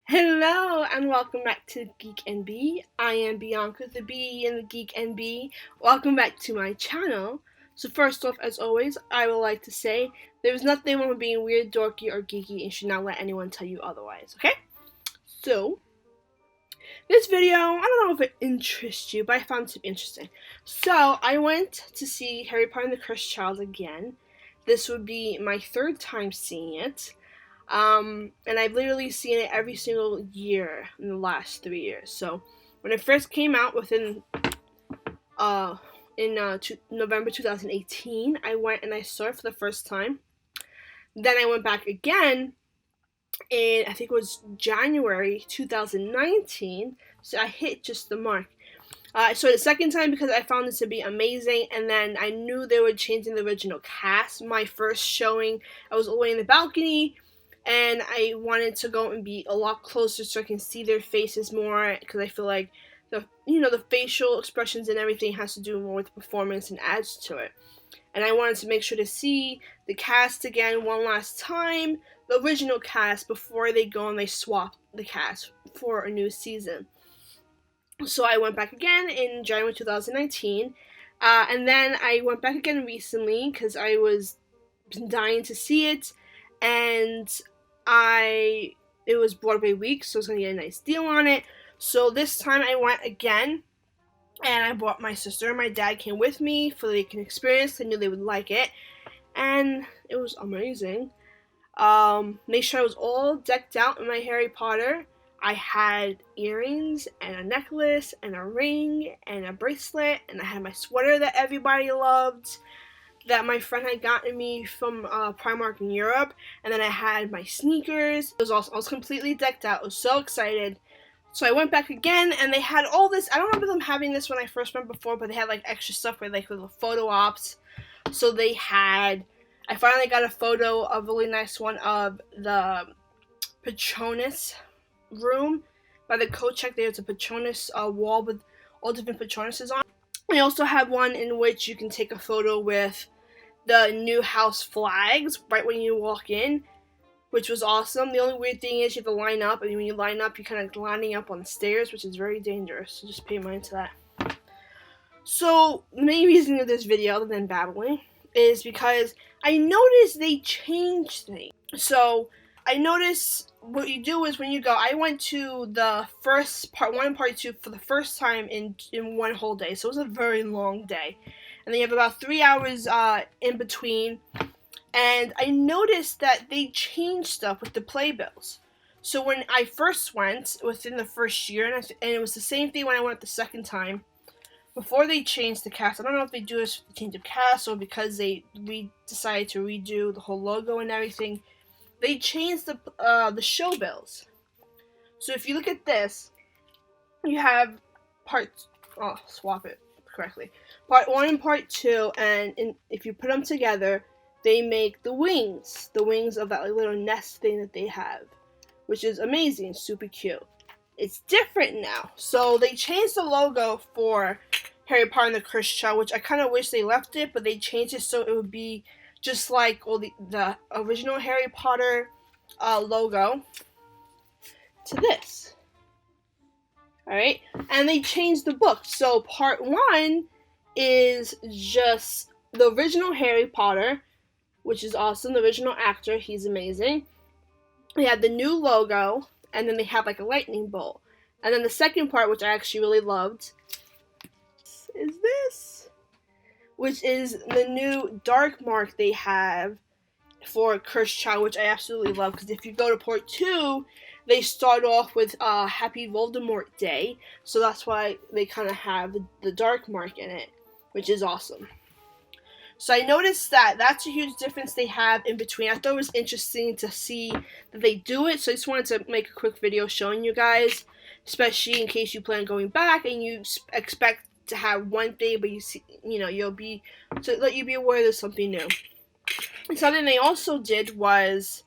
Hello and welcome back to Geek and Bee. I am Bianca the Bee and the Geek and Bee. Welcome back to my channel. So first off, as always, I would like to say there's nothing wrong with being weird, dorky, or geeky and should not let anyone tell you otherwise, okay? So, this video, I don't know if it interests you, but I found it to be interesting. So, I went to see Harry Potter and the Cursed Child again. This would be my third time seeing it. And I've literally seen it every single year in the last 3 years. So when it first came out November 2018, I went and I saw it for the first time. Then I went back again in, I think it was January 2019, so I hit just the mark. I saw it the second time because I found it to be amazing, and then I knew they were changing the original cast. My first showing, I was all the way in the balcony, and I wanted to go and be a lot closer so I can see their faces more, because I feel like the facial expressions and everything has to do more with the performance and adds to it. And I wanted to make sure to see the cast again one last time, the original cast, before they go and they swap the cast for a new season. So I went back again in January 2019, and then I went back again recently because I was dying to see it, and it was Broadway week, so I was gonna get a nice deal on it. So this time I went again, and I brought my sister and my dad came with me so they can experience. I knew they would like it, and it was amazing. Made sure I was all decked out in my Harry Potter. I had earrings and a necklace and a ring and a bracelet, and I had my sweater that everybody loved, that my friend had gotten me from Primark in Europe, and then I had my sneakers. I was completely decked out. I was so excited. So I went back again, and they had all this. I don't remember them having this when I first went before, but they had like extra stuff for like little photo ops. So I finally got a photo, a really nice one of the Patronus room by the coat check. There's a Patronus wall with all different Patronuses on. I also have one in which you can take a photo with the new house flags right when you walk in, which was awesome. The only weird thing is you have to line up, and when you line up, you're kind of lining up on the stairs, which is very dangerous, so just pay mind to that. So the main reason of this video, other than babbling, is because I noticed they changed things. So I noticed what you do is when you go, I went to the first part 1 and part 2 for the first time in one whole day, so it was a very long day. And then you have about 3 hours in between. And I noticed that they changed stuff with the playbills. So when I first went, within the first year, and it was the same thing when I went the second time, before they changed the cast. I don't know if they do this for the change of cast or because they decided to redo the whole logo and everything. They changed the showbills. So if you look at this, you have swap it correctly. Part 1 and part 2, and if you put them together, they make the wings of that little nest thing that they have, which is amazing, super cute. It's different now. So they changed the logo for Harry Potter and the Cursed Child, which I kind of wish they left it, but they changed it so it would be just like all the original Harry Potter logo to this. Alright? And they changed the book. So part 1 is just the original Harry Potter, which is awesome. The original actor, he's amazing. They have the new logo, and then they have like a lightning bolt. And then the second part, which I actually really loved, is this, which is the new dark mark they have for Cursed Child, which I absolutely love, because if you go to part 2, they start off with Happy Voldemort Day, so that's why they kind of have the dark mark in it, which is awesome. So I noticed that that's a huge difference they have in between. I thought it was interesting to see that they do it, so I just wanted to make a quick video showing you guys, especially in case you plan on going back and you expect to have one thing, but you'll be, to let you be aware there's something new. And something they also did was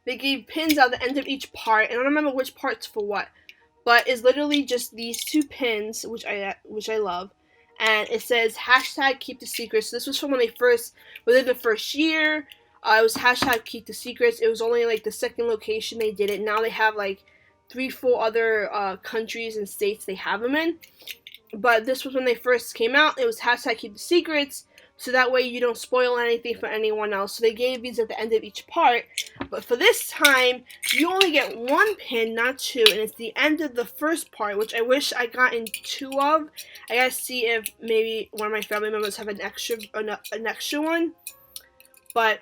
they gave pins at the end of each part, and I don't remember which part's for what, but it's literally just these 2 pins, which I love. And it says hashtag keep the secrets. So this was from when they within the first year. It was hashtag keep the secrets. It was only like the second location they did it. Now they have like 3-4 other countries and states they have them in. But this was when they first came out. It was hashtag keep the secrets, so that way you don't spoil anything for anyone else. So they gave these at the end of each part. But for this time, you only get 1 pin, not 2, and it's the end of the first part, which I wish I got in 2 of. I gotta see if maybe one of my family members have an extra one. But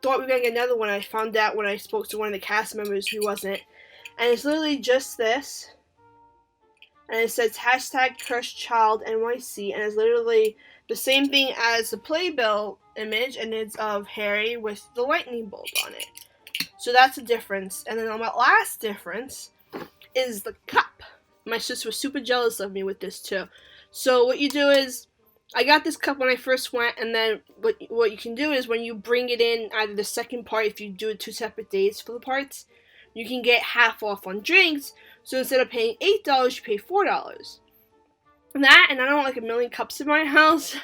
thought we were gonna get another one. I found out when I spoke to one of the cast members who wasn't. And it's literally just this. And it says hashtag cursed child NYC, and it's literally the same thing as the playbill image, and it's of Harry with the lightning bolt on it. So that's a difference. And then my last difference is the cup. My sister was super jealous of me with this too. So what you do is, I got this cup when I first went, and then what you can do is when you bring it in either the second part, if you do it 2 separate days for the parts, you can get half off on drinks. So instead of paying $8, you pay $4. That, and I don't want like a million cups in my house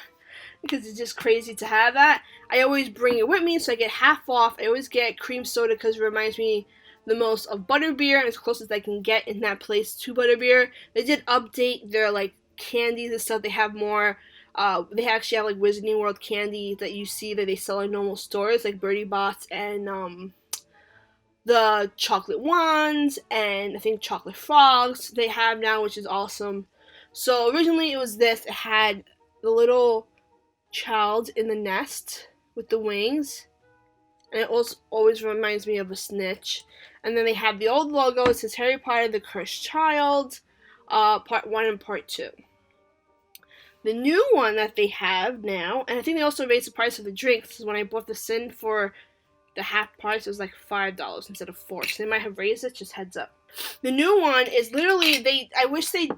because it's just crazy to have that. I always bring it with me, so I get half off. I always get cream soda because it reminds me the most of butterbeer, and it's closest I can get in that place to butterbeer. They did update their like candies and stuff. They have more. They actually have like Wizarding World candy that you see that they sell in normal stores, like Birdie Bots and the chocolate ones, and I think chocolate frogs they have now, which is awesome. So originally it was this. It had the little child in the nest with the wings, and it also always reminds me of a snitch. And then they have the old logo. It says Harry Potter the Cursed Child, part 1 and part 2. The new one that they have now, and I think they also raised the price of the drinks. When I bought this in for the half price, it was like $5 instead of $4. So they might have raised it, just heads up. The new one is literally, I wish they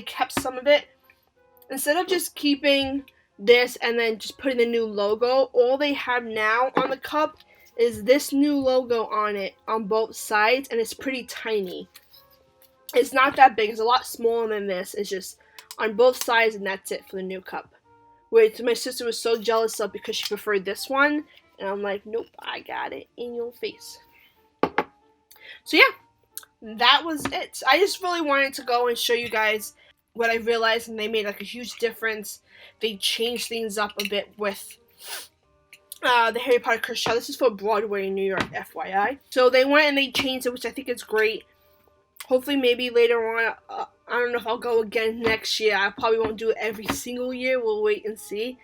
kept some of it. Instead of just keeping this and then just putting the new logo, all they have now on the cup is this new logo on it on both sides, and it's pretty tiny. It's not that big. It's a lot smaller than this. It's just on both sides, and that's it for the new cup. Which my sister was so jealous of because she preferred this one. And I'm like, nope, I got it in your face. So yeah, that was it. I just really wanted to go and show you guys what I realized, and they made like a huge difference. They changed things up a bit with the Harry Potter Cursed Child. This is for Broadway in New York, FYI. So they went and they changed it, which I think is great. Hopefully maybe later on, I don't know if I'll go again next year. I probably won't do it every single year. We'll wait and see.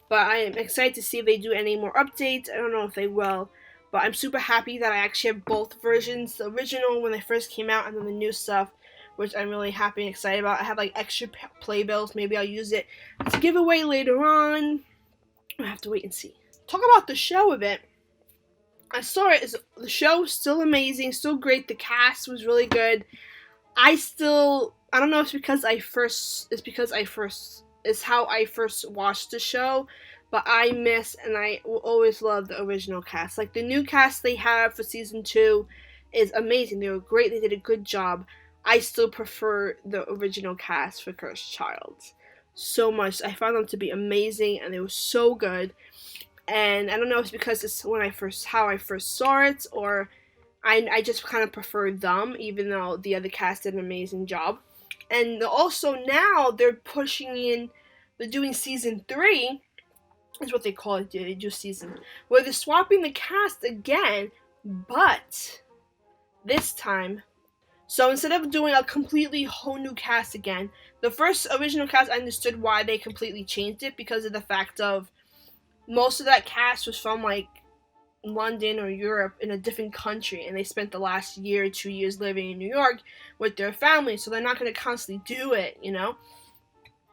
But I am excited to see if they do any more updates. I don't know if they will. But I'm super happy that I actually have both versions. The original when they first came out, and then the new stuff, which I'm really happy and excited about. I have like extra playbills. Maybe I'll use it to give away later on. I have to wait and see. Talk about the show a bit. I saw it. The show was still amazing, still great. The cast was really good. I don't know if it's how I first watched the show, but I miss, and I will always love the original cast. Like the new cast they have for season 2 is amazing. They were great. They did a good job. I still prefer the original cast for Cursed Child so much. I found them to be amazing, and they were so good. And I don't know if it's because it's how I first saw it, or I just kind of prefer them, even though the other cast did an amazing job. And also now they're doing season 3, is what they call it. They do season, where they're swapping the cast again, but this time, so instead of doing a completely whole new cast again, the first original cast, I understood why they completely changed it, because of the fact of most of that cast was from like London or Europe, in a different country, and they spent the last year or 2 years living in New York with their family, so they're not going to constantly do it, you know?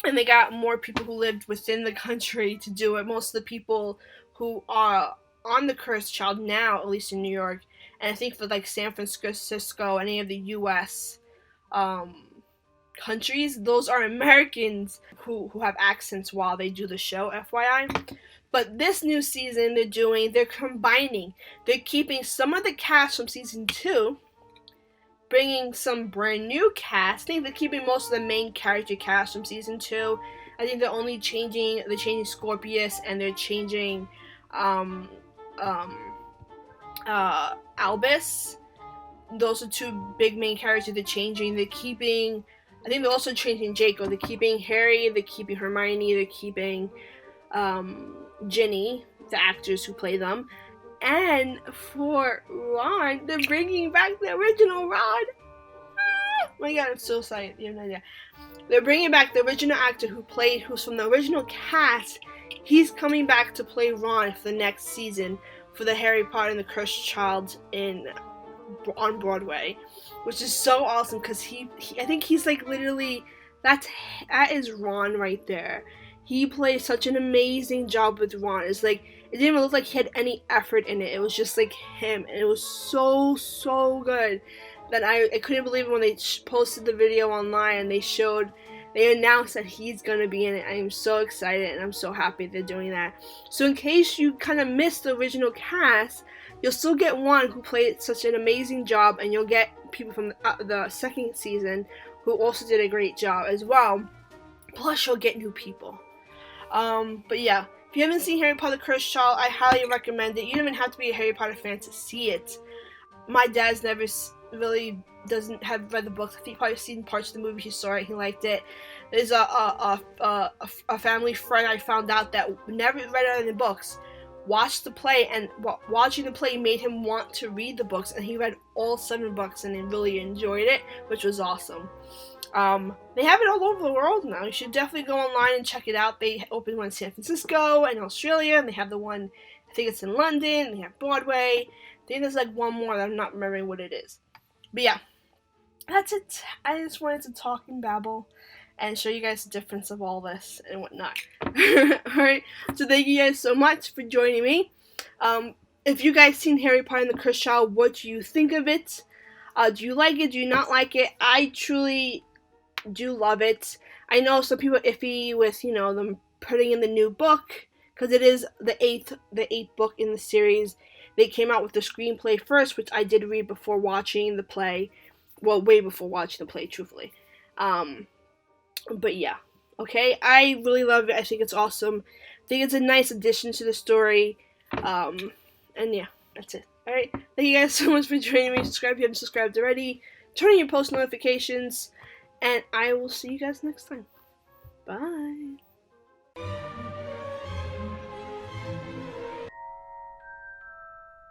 And they got more people who lived within the country to do it. Most of the people who are on the Cursed Child now, at least in New York, and I think for like San Francisco, any of the US countries, those are Americans who have accents while they do the show, FYI. But this new season they're combining. They're keeping some of the cast from season 2, bringing some brand new cast. I think they're keeping most of the main character cast from season 2. I think they're changing Scorpius, and they're changing Albus. those are two big main characters they're changing. They're keeping, I think they're also changing Jacob. They're keeping Harry, they're keeping Hermione, they're keeping Ginny, the actors who play them. And for Ron, they're bringing back the original Ron. Oh my god, I'm so excited. You have no idea. They're bringing back the original actor who's from the original cast. He's coming back to play Ron for the next season for the Harry Potter and the Cursed Child on Broadway, which is so awesome because he I think he's like literally that is Ron right there. He played such an amazing job with Ron. It's like it didn't even look like he had any effort in it. It was just like him, and it was so good that I couldn't believe it when they posted the video online and they announced that he's gonna be in it. I am so excited and I'm so happy they're doing that. So in case you kind of missed the original cast, you'll still get one who played such an amazing job, and you'll get people from the second season who also did a great job as well. Plus, you'll get new people. But yeah, if you haven't seen Harry Potter Cursed Child, I highly recommend it. You don't even have to be a Harry Potter fan to see it. My dad's never really doesn't have read the books. I think he probably seen parts of the movie. He saw it. He liked it. There's a family friend I found out that never read any of the books. Watched the play, and watching the play made him want to read the books, and he read all 7 books and he really enjoyed it, which was awesome. They have it all over the world now. You should definitely go online and check it out. They opened one in San Francisco and Australia, and they have the one, I think it's in London, and they have Broadway. I think there's like one more that I'm not remembering what it is. But yeah, that's it. I just wanted to talk and babble and show you guys the difference of all this and whatnot. Alright, so thank you guys so much for joining me. If you guys seen Harry Potter and the Cursed Child, what do you think of it? Do you like it? Do you not like it? I truly do love it. I know some people are iffy with, them putting in the new book, because it is the eighth book in the series. They came out with the screenplay first, which I did read before watching the play. Well, way before watching the play, truthfully. But yeah, okay, I really love it. I think it's awesome. I think it's a nice addition to the story. And yeah, that's it. Alright, thank you guys so much for joining me. Subscribe if you haven't subscribed already. Turn on your post notifications. And I will see you guys next time. Bye.